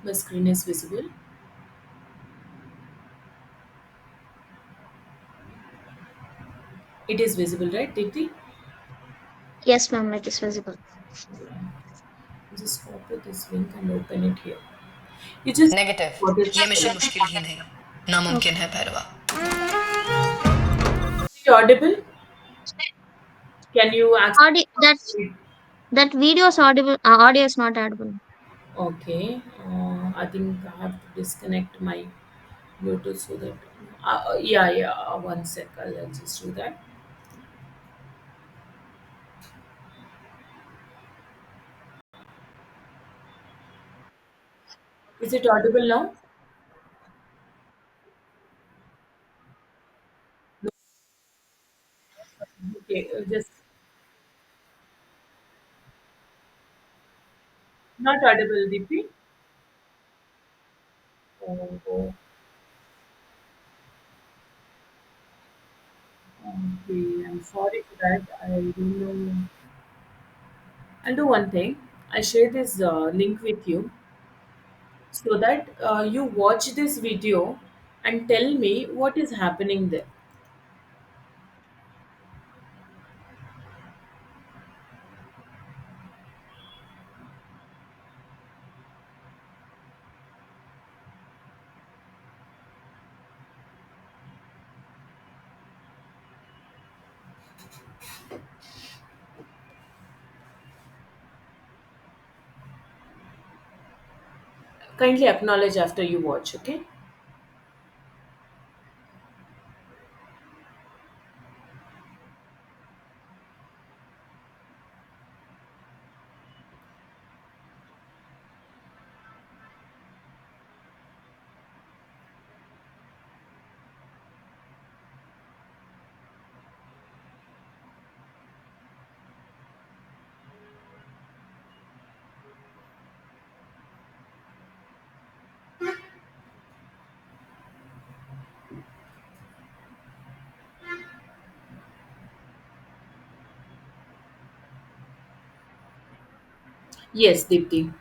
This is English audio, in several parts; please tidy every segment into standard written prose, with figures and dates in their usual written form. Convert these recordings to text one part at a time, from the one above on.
My screen is visible. It is visible, right, Deepthi? Yes, ma'am, it is visible. Just copy this link and open it here. You just negative. what is ये mission it मुश्किल ही नहीं, नामुमकिन Okay. है Bhairahawa. audible? Can you Audio that access? that video is audible. Audio is not audible. Okay, I think I have to disconnect my Bluetooth so that. Yeah. One sec, I'll just do that. Is it audible now? Okay, just not audible, DP. Oh, okay. I'm sorry for that. I don't know. I'll do one thing. I'll share this link with you so that you watch this video and tell me what is happening there. Kindly acknowledge after you watch, okay? Yes, Deepti.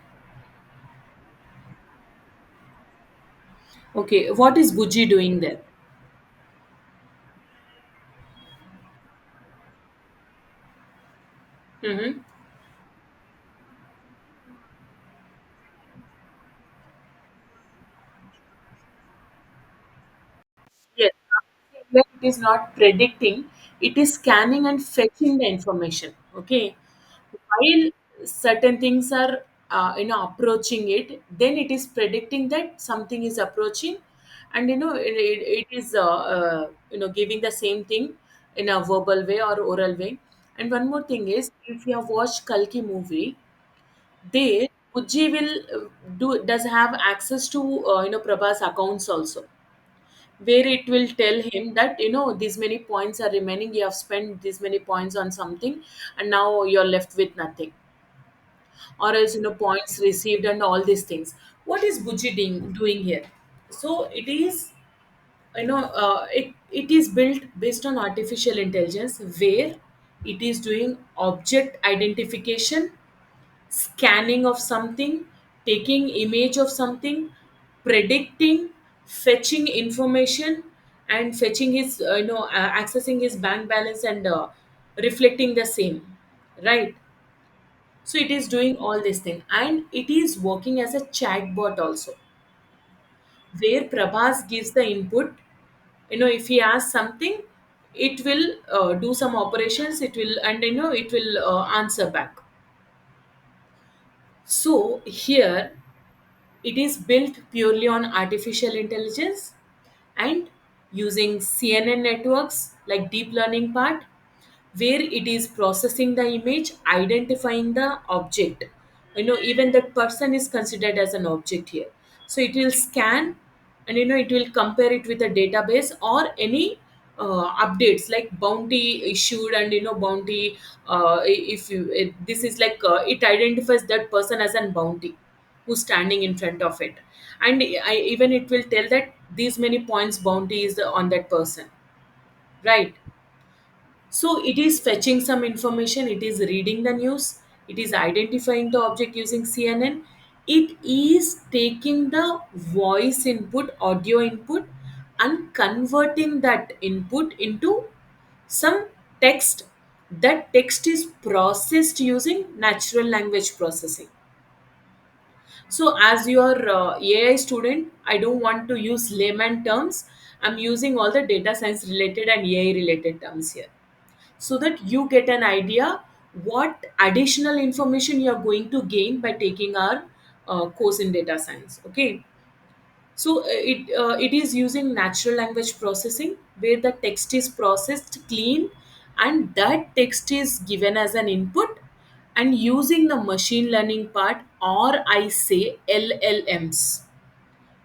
Okay, what is Buji doing there? Mm-hmm. Yes. Here it is not predicting, it is scanning and fetching the information. Okay. While certain things are approaching it, then it is predicting that something is approaching, and it is giving the same thing in a verbal way or oral way. And one more thing is, if you have watched Kalki movie, there Uji will does have access to Prabhas accounts also, where it will tell him that these many points are remaining, you have spent these many points on something, and now you're left with nothing, or else points received and all these things. What is Buji doing here? So it is, it is built based on artificial intelligence, where it is doing object identification, scanning of something, taking image of something, predicting, fetching information, and fetching his, accessing his bank balance, and reflecting the same, right? So it is doing all this thing, and it is working as a chatbot also, where Prabhas gives the input. If he asks something, it will do some operations. It will, and it will answer back. So here it is built purely on artificial intelligence and using CNN networks like deep learning part, where it is processing the image, identifying the object. Even that person is considered as an object here. So it will scan, and it will compare it with a database or any updates like bounty issued, and bounty. If you this is like, it identifies that person as an bounty who's standing in front of it, and even it will tell that these many points bounty is on that person, right? So it is fetching some information, it is reading the news, it is identifying the object using CNN, It is taking the voice input, audio input, and converting that input into some text. That text is processed using natural language processing. So, as your AI student, I don't want to use layman terms. I'm using all the data science related and AI related terms here, so that you get an idea what additional information you are going to gain by taking our course in data science. Okay, so it is using natural language processing where the text is processed clean, and that text is given as an input, and using the machine learning part, or I say LLMs.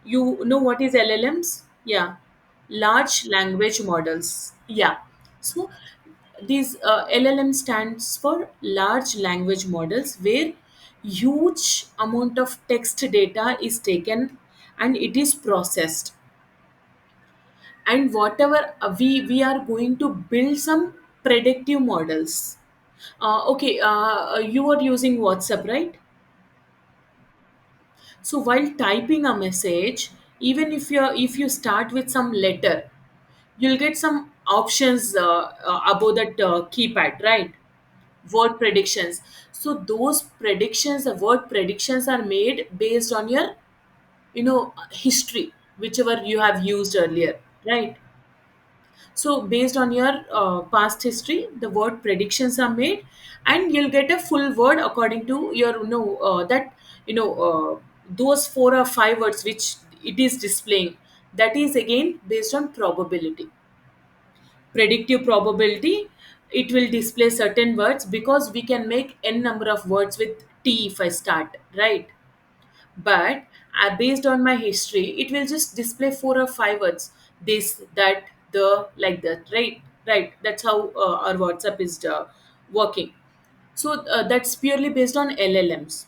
You know what is LLMs? Yeah, large language models. Yeah. So these LLM stands for large language models, where huge amount of text data is taken and it is processed, and whatever we are going to build some predictive models. Okay, you are using WhatsApp, right? So while typing a message, even if you start with some letter, you'll get some options above that keypad, right? Word predictions. So those predictions, the word predictions are made based on your, history, whichever you have used earlier, right? So based on your past history, the word predictions are made, and you'll get a full word according to your, that, those four or five words which it is displaying. That is again based on probability, predictive probability. It will display certain words because we can make n number of words with T if I start, right? But based on my history, it will just display four or five words: this, that, the, like that, right? Right, that's how our WhatsApp is working. So that's purely based on LLMs.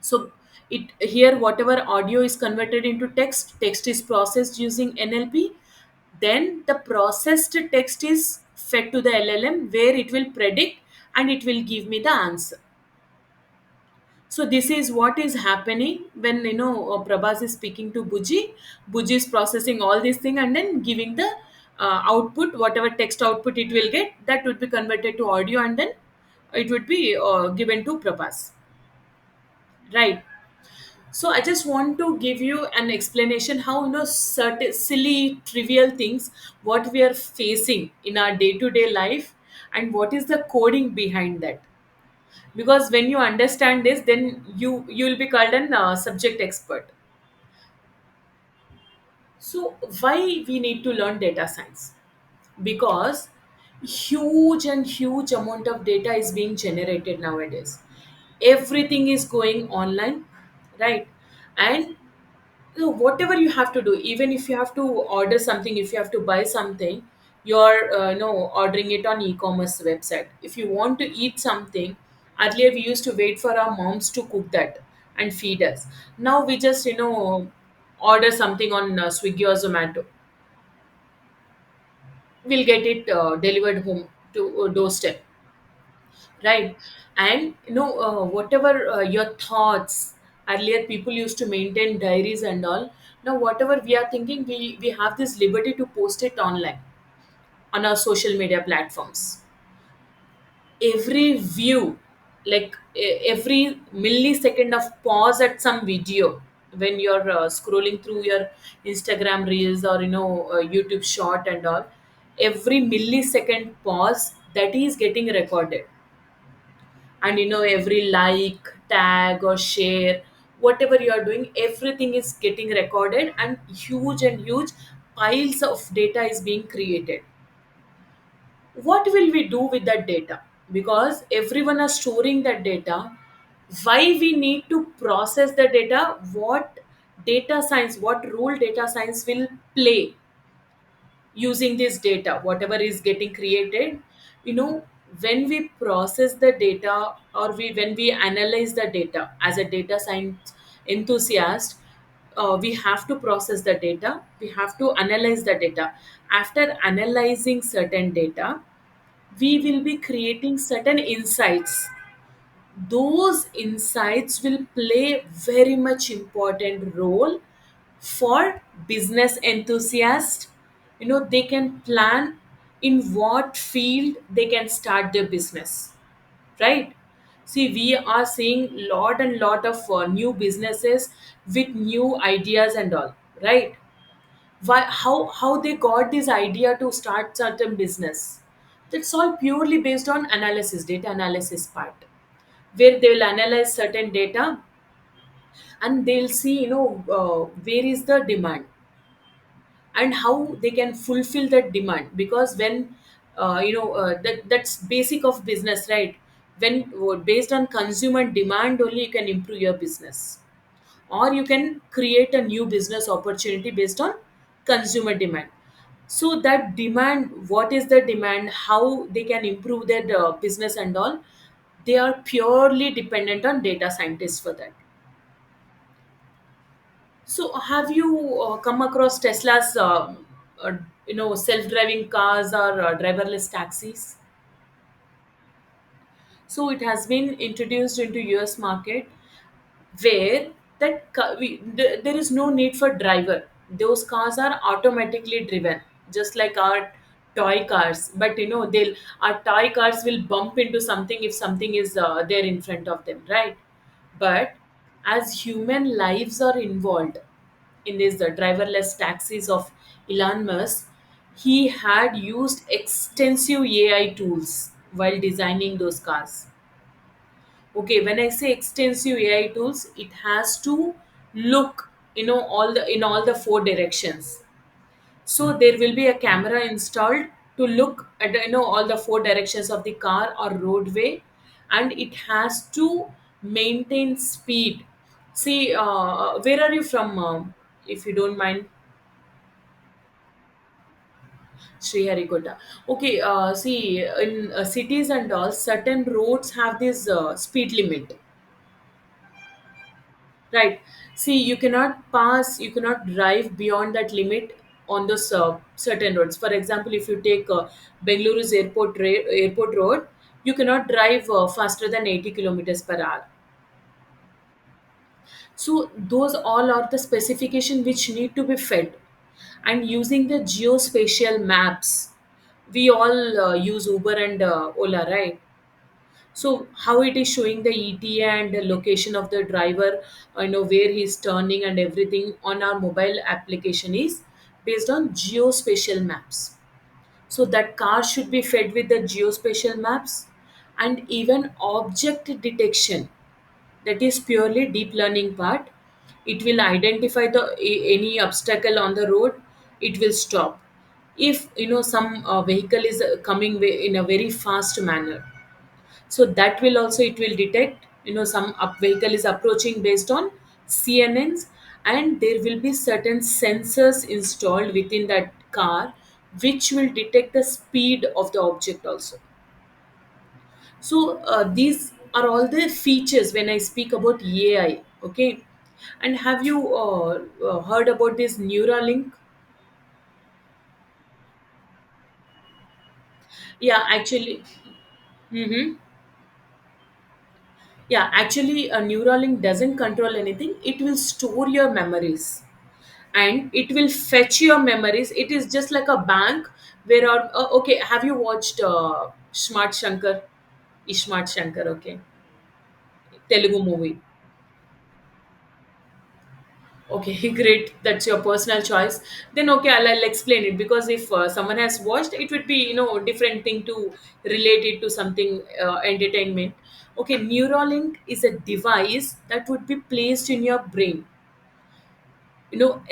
So it here, whatever audio is converted into text is processed using NLP. Then the processed text is fed to the LLM, where it will predict and it will give me the answer. So this is what is happening when, Prabhas is speaking to Buji. Buji is processing all these things and then giving the output, whatever text output it will get, that would be converted to audio, and then it would be given to Prabhas. Right. So I just want to give you an explanation how, certain silly trivial things what we are facing in our day to day life, and what is the coding behind that. Because when you understand this, then you will be called an subject expert. So why we need to learn data science? Because huge amount of data is being generated nowadays. Everything is going online, right? And whatever you have to do, even if you have to order something, if you have to buy something, you're ordering it on e-commerce website. If you want to eat something, earlier we used to wait for our moms to cook that and feed us. Now we just order something on Swiggy or Zomato. We'll get it delivered home to doorstep, right? And whatever your thoughts, earlier people used to maintain diaries and all. Now whatever we are thinking, we have this liberty to post it online on our social media platforms. Every view, like every millisecond of pause at some video, when you're scrolling through your Instagram reels or YouTube short and all, every millisecond pause that is getting recorded. And every like, tag or share, whatever you are doing, everything is getting recorded, and huge piles of data is being created. What will we do with that data? Because everyone are storing that data. Why we need to process the data? What role data science will play using this data, whatever is getting created? you know when we process the data, or when we analyze the data as a data science enthusiast, we have to process the data, we have to analyze the data. After analyzing certain data, we will be creating certain insights. those insights will play very much important role for business enthusiasts. They can plan in what field they can start their business, right? See, we are seeing lot and lot of new businesses with new ideas and all, right? How they got this idea to start certain business? That's all purely based on analysis, data analysis part, where they will analyze certain data, and they'll see, where is the demand and how they can fulfill that demand. Because when that's basic of business, right? When based on consumer demand only, you can improve your business, or you can create a new business opportunity based on consumer demand. So that demand, what is the demand, how they can improve their business and all, they are purely dependent on data scientists for that. So have you come across Tesla's uh, self-driving cars or driverless taxis? So it has been introduced into US market, where there is no need for driver. Those cars are automatically driven, just like our toy cars. But they'll our toy cars will bump into something if something is there in front of them, right? But as human lives are involved in these driverless taxis of Elon Musk, he had used extensive AI tools while designing those cars. Okay, when I say extensive AI tools, it has to look, all the four directions. So there will be a camera installed to look at all the four directions of the car or roadway, and it has to maintain speed. See, where are you from, if you don't mind? Sriharikota. Okay, see, in cities and all, certain roads have this speed limit. Right. See, you cannot drive beyond that limit on those certain roads. For example, if you take Bengaluru's airport road, you cannot drive faster than 80 kilometers per hour. So those all are the specification which need to be fed. And using the geospatial maps, we all use Uber and Ola, right? So how it is showing the ETA and the location of the driver, where he's turning and everything on our mobile application is based on geospatial maps. So that car should be fed with the geospatial maps, and even object detection, that is purely deep learning part. It will identify any obstacle on the road, it will stop. If some vehicle is coming in a very fast manner, so that will also, it will detect some vehicle is approaching based on CNNs, and there will be certain sensors installed within that car which will detect the speed of the object also. So these are all the features when I speak about AI. Okay. And have you heard about this Neuralink? Yeah, actually. Mm-hmm. Yeah, actually, a Neuralink doesn't control anything. It will store your memories, and it will fetch your memories. It is just like a bank where, okay, have you watched Smart Shankar? Ishmart Shankar, okay, Telugu movie. Okay, great. That's your personal choice. Then okay, I'll explain it, because if someone has watched, it would be different thing to relate it to something entertainment. Okay, Neuralink is a device that would be placed in your brain,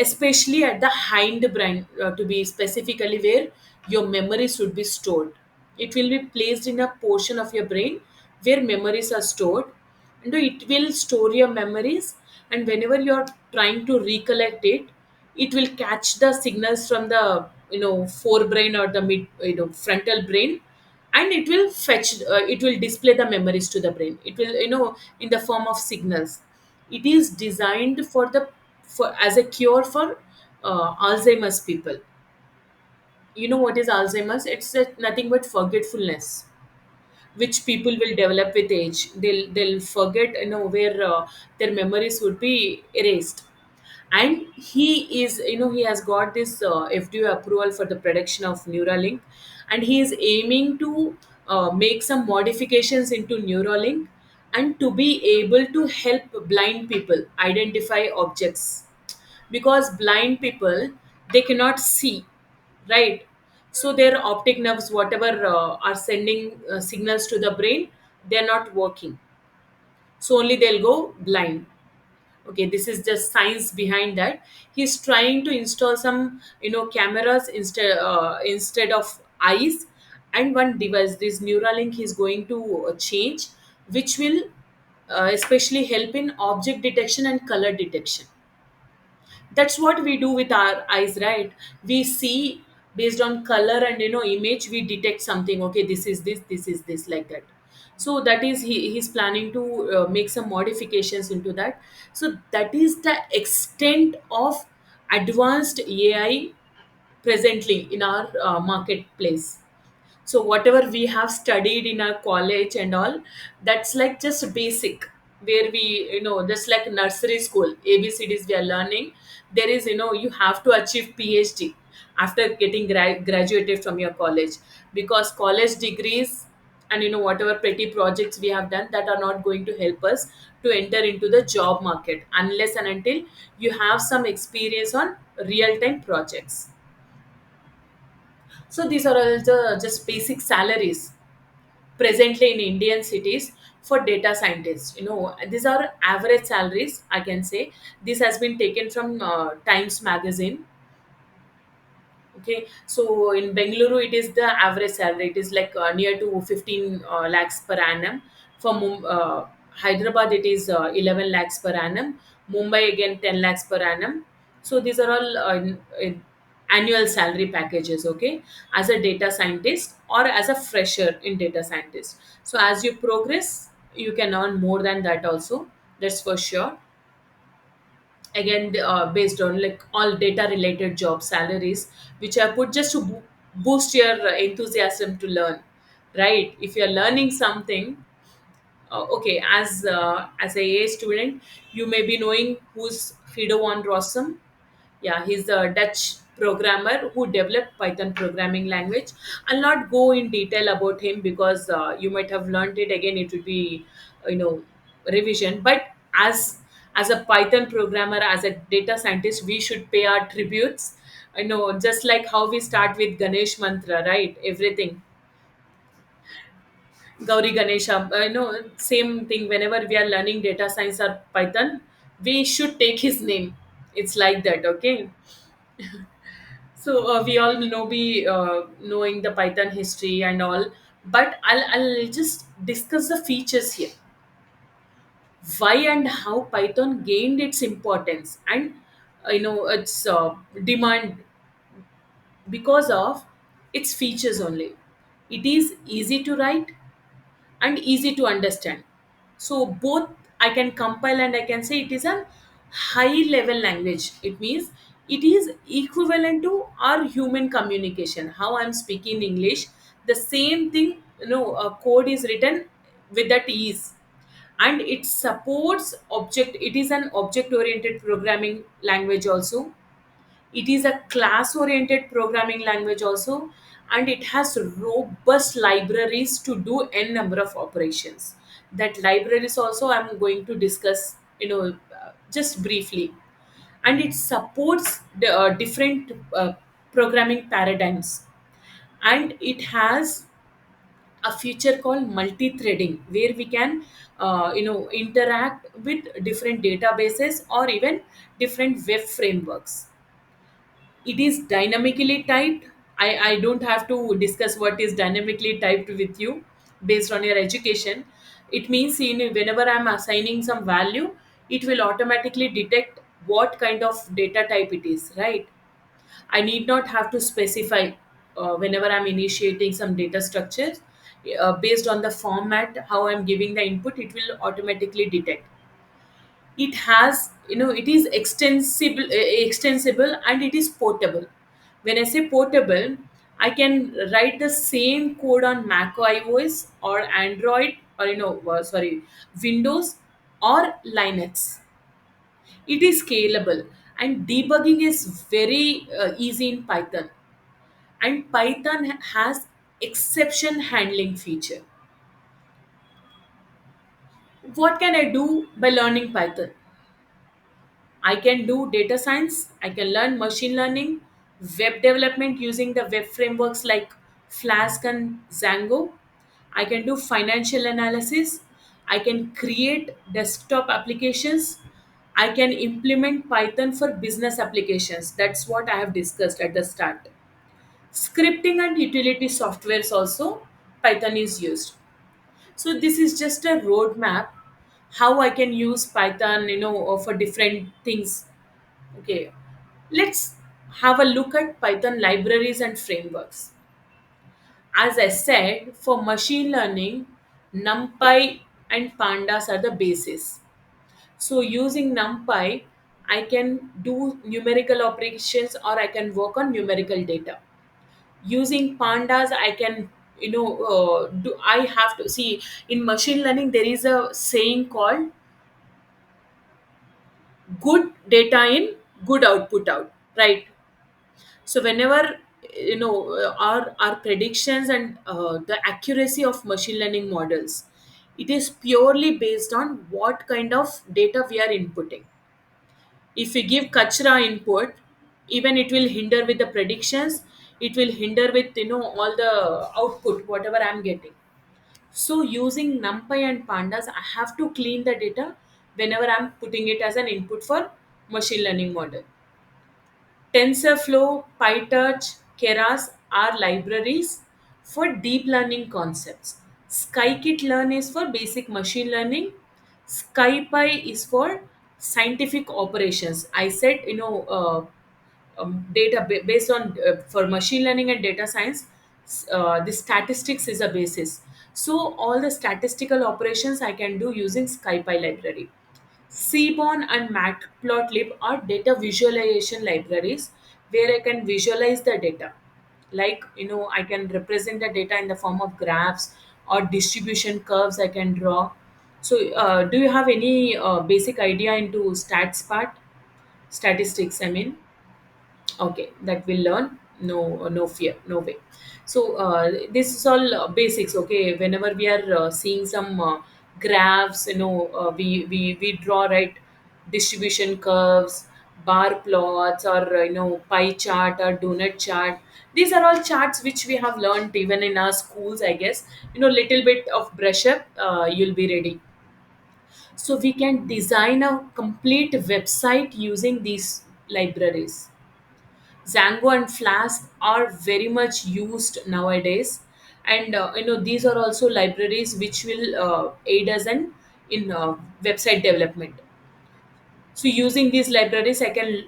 especially at the hind brain, to be specifically where your memories should be stored. It will be placed in a portion of your brain where memories are stored, and it will store your memories. And whenever you're trying to recollect it, it will catch the signals from the forebrain or the mid frontal brain, and it will it will display the memories to the brain. It will in the form of signals. It is designed for as a cure for Alzheimer's people. You know what is Alzheimer's? It's nothing but forgetfulness. which people will develop with age. They'll forget, where their memories would be erased. And he has got this FDA approval for the production of Neuralink, and he is aiming to make some modifications into Neuralink, and to be able to help blind people identify objects, because blind people, they cannot see, right? So their optic nerves, whatever are sending signals to the brain, they're not working, so only they'll go blind. Okay, this is just science behind that. He's trying to install some cameras instead of eyes, and one device, this Neuralink, is going to change, which will especially help in object detection and color detection. That's what we do with our eyes, right? We see based on color and image, we detect something. Okay, this is this, this is this, like that. So that is, he's planning to make some modifications into that. So that is the extent of advanced AI presently in our marketplace. So whatever we have studied in our college and all, that's like just basic, where we, just like nursery school ABCDs we are learning. There is, you have to achieve PhD after getting graduated from your college, because college degrees and whatever petty projects we have done, that are not going to help us to enter into the job market unless and until you have some experience on real time projects. So these are all the just basic salaries presently in Indian cities for data scientists. These are average salaries, I can say. This has been taken from Times Magazine. Okay, so in Bengaluru, it is the average salary. It is like near to 15 lakhs per annum. For Hyderabad, it is 11 lakhs per annum. Mumbai, again, 10 lakhs per annum. So these are all annual salary packages, okay, as a data scientist or as a fresher in data scientist. So as you progress, you can earn more than that also. That's for sure. Again, based on like all data related job salaries, which I put just to boost your enthusiasm to learn, right? If you're learning something, okay, as a AA student, you may be knowing who's Fido van Rossum. Yeah, he's a Dutch programmer who developed Python programming language. I'll not go in detail about him, because you might have learned it again. It would be, you know, revision. But as a Python programmer, as a data scientist, we should pay our tributes. Just like how we start with Ganesh mantra, right? Everything, Gauri Ganesha. Same thing. Whenever we are learning data science or Python, we should take his name. It's like that. Okay. So we all know be knowing the Python history and all, but I'll just discuss the features here. Why and how Python gained its importance and its demand, because of its features only. It is easy to write and easy to understand. So both, I can compile and I can say it is a high level language. It means it is equivalent to our human communication. How I'm speaking English, the same thing, a code is written with that ease. And it supports object, it is an object oriented programming language also. It is a class oriented programming language also, and it has robust libraries to do n number of operations. That libraries also I'm going to discuss, just briefly. And it supports the different programming paradigms. And it has a feature called multi-threading, where we can interact with different databases or even different web frameworks. It is dynamically typed. I don't have to discuss what is dynamically typed with you based on your education. It means whenever I'm assigning some value, it will automatically detect what kind of data type it is, right? I need not have to specify whenever I'm initiating some data structures. Based on the format how I'm giving the input, it will automatically detect. It has, it is extensible and it is portable. When I say portable, I can write the same code on Mac iOS or Android or Windows or Linux. It is scalable and debugging is very easy in Python. And Python has exception handling feature. What can I do by learning Python? I can do data science, I can learn machine learning, web development using the web frameworks like Flask and Django. I can do financial analysis. I can create desktop applications. I can implement Python for business applications. That's what I have discussed at the start. Scripting and utility softwares also, Python is used. So this is just a roadmap how I can use Python, for different things. Okay, let's have a look at Python libraries and frameworks. As I said, for machine learning, NumPy and Pandas are the basis. So using NumPy, I can do numerical operations or I can work on numerical data. Using Pandas, I can, do I have to see in machine learning there is a saying called good data in, good output out, right? So whenever our predictions and the accuracy of machine learning models, it is purely based on what kind of data we are inputting. If we give kachra input, even it will hinder with the predictions, it will hinder with all the output whatever I'm getting. So using NumPy and Pandas, I have to clean the data whenever I'm putting it as an input for machine learning model. TensorFlow, PyTorch, Keras are libraries for deep learning concepts. Scikit-learn is for basic machine learning. SciPy is for scientific operations. I said, based on for machine learning and data science, the statistics is a basis. So all the statistical operations I can do using SciPy library. Seaborn and Matplotlib are data visualization libraries where I can visualize the data. Like, I can represent the data in the form of graphs or distribution curves I can draw. So, do you have any basic idea into stats part? Statistics, I mean. Okay, that will learn. No, no fear, no way. So this is all basics. Okay, whenever we are seeing some graphs, we draw, right, distribution curves, bar plots, or pie chart or donut chart. These are all charts which we have learned even in our schools, I guess. Little bit of brush up, you'll be ready. So we can design a complete website using these libraries. Django and Flask are very much used nowadays, and these are also libraries which will aid us in website development. So using these libraries, I can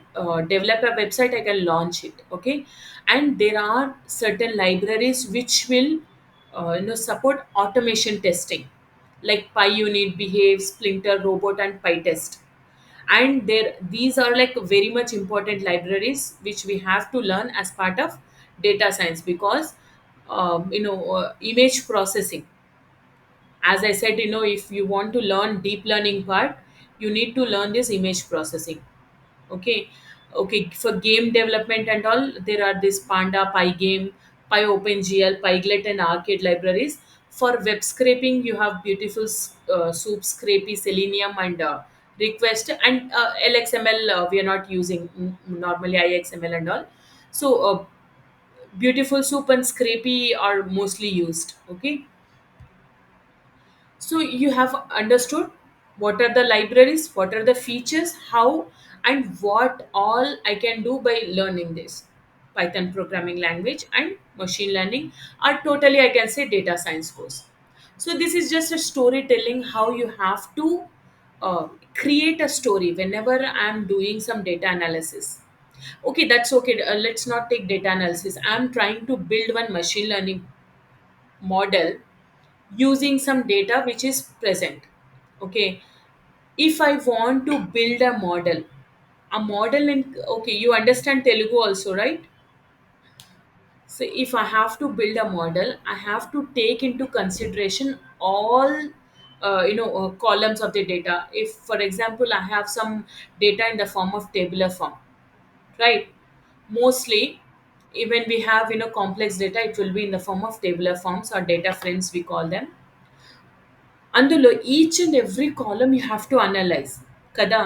develop a website. I can launch it. Okay, and there are certain libraries which will support automation testing, like PyUnit, Behave, Splinter, Robot, and PyTest. And there these are like very much important libraries which we have to learn as part of data science, because image processing, as I said, if you want to learn deep learning part, you need to learn this image processing. Okay. Okay, for game development and all, there are this Panda, Pygame, PyOpenGL, Pyglet, and Arcade libraries. For web scraping, you have beautiful Soup, Scrapy, Selenium, and Request, and LXML. We are not using normally IXML and all. So beautiful Soup and Scrapy are mostly used. Okay, so you have understood what are the libraries, what are the features, how, and what all I can do by learning this. Python programming language and machine learning are totally, I can say, data science course. So this is just a storytelling how you have to create a story whenever I'm doing some data analysis. Okay, that's okay. Let's not take data analysis. I'm trying to build one machine learning model using some data which is present. Okay, if I want to build a model in, okay, you understand Telugu also, right? So if I have to build a model, I have to take into consideration all columns of the data. If, for example, I have some data in the form of tabular form, right? Mostly, when we have complex data, it will be in the form of tabular forms or data frames we call them. అందులో each and every column you have to analyze kada.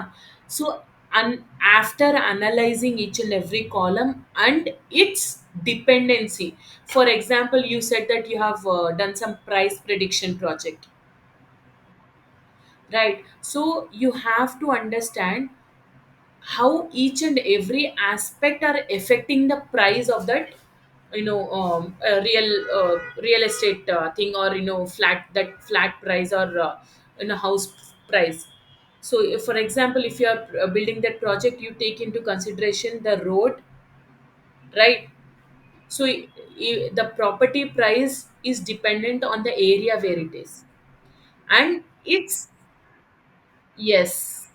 So after analyzing each and every column and its dependency, for example, you said that you have done some price prediction project, right? So you have to understand how each and every aspect are affecting the price of that real estate thing, or flat price, or house price. So if, for example, if you are building that project, you take into consideration the road, right? So the property price is dependent on the area where it is, and it's yes.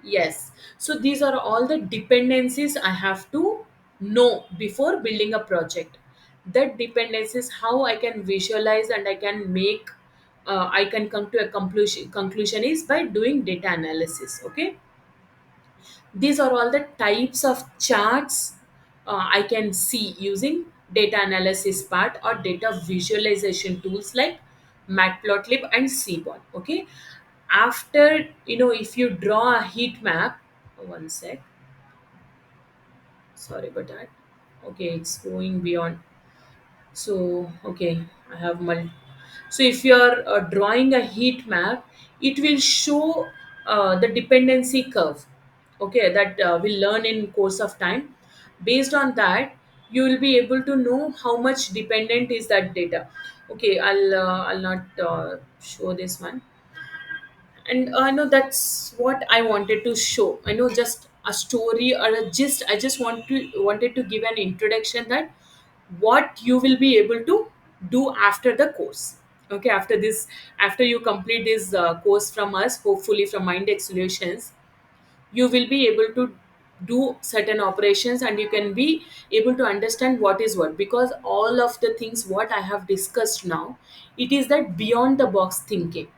Yes. So these are all the dependencies I have to know before building a project. That dependencies, how I can visualize and I can make, I can come to a conclusion is by doing data analysis. Okay. These are all the types of charts I can see using data analysis part or data visualization tools like Matplotlib and Seaborn. Okay. After, if you draw a heat map, one sec, sorry about that. Okay, it's going beyond. So, okay, I have so if you're drawing a heat map, it will show the dependency curve. Okay, that we'll learn in course of time. Based on that, you will be able to know how much dependent is that data. Okay, I'll not show this one. And I know that's what I wanted to show. I know just a story or a gist. I just wanted to give an introduction that what you will be able to do after the course. Okay, after this, after you complete this course from us, hopefully from Mindex Solutions, you will be able to do certain operations and you can be able to understand what is what, because all of the things what I have discussed now, it is that beyond the box thinking.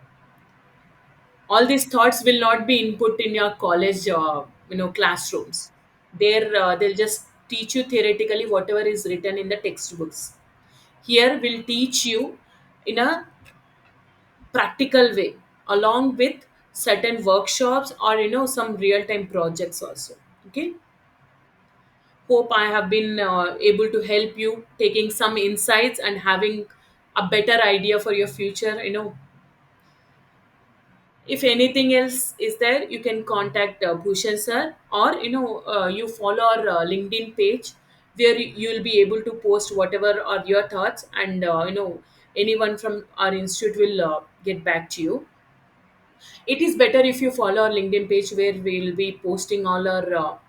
All these thoughts will not be input in your college classrooms. They'll just teach you theoretically whatever is written in the textbooks. Here will teach you in a practical way, along with certain workshops or some real time projects also. Okay. Hope I have been able to help you taking some insights and having a better idea for your future. If anything else is there, you can contact Bhushan sir, or you follow our LinkedIn page, where you'll be able to post whatever are your thoughts, and anyone from our institute will get back to you. It is better if you follow our LinkedIn page, where we'll be posting all our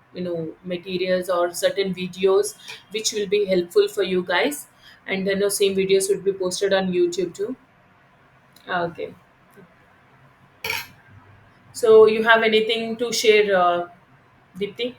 materials or certain videos which will be helpful for you guys, and then the same videos will be posted on YouTube too. Okay. So you have anything to share, Dipti?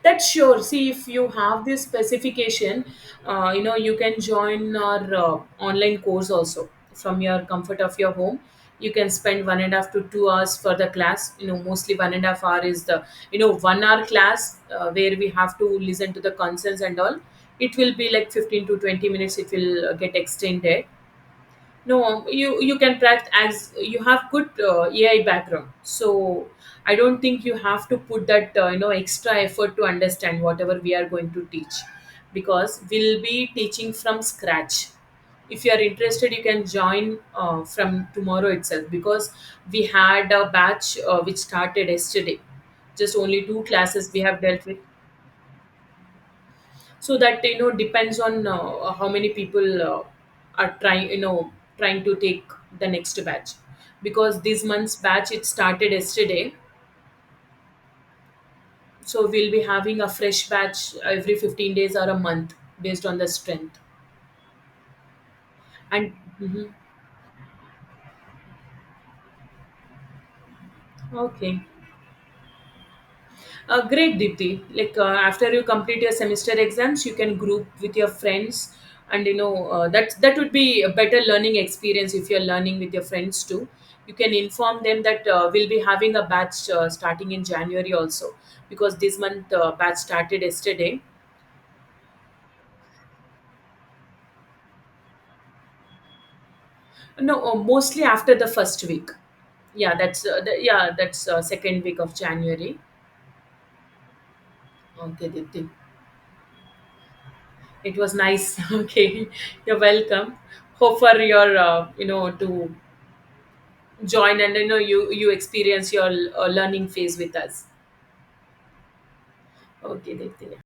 That's sure. See, if you have this specification, you can join our online course also from your comfort of your home. You can spend 1.5 to 2 hours for the class. Mostly 1.5 hour is the 1 hour class where we have to listen to the concerns and all. It will be like 15 to 20 minutes. It will get extended. No, you can practice, as you have good AI background. So I don't think you have to put that extra effort to understand whatever we are going to teach, because we'll be teaching from scratch. If you are interested, you can join from tomorrow itself, because we had a batch which started yesterday. Just only two classes we have dealt with. So that depends on how many people are trying to take the next batch, because this month's batch it started yesterday. So we'll be having a fresh batch every 15 days or a month, based on the strength. And mhm. Okay. Great, Dipti. Like after you complete your semester exams, you can group with your friends, and that would be a better learning experience if you're learning with your friends too. You can inform them that we'll be having a batch starting in January also, because this month batch started yesterday. No, mostly after the first week. Yeah, that's second week of January. Okay, Dipti. It was nice. Okay, you're welcome. Hope for your to join, and you experience your learning phase with us. Okay, Dipti.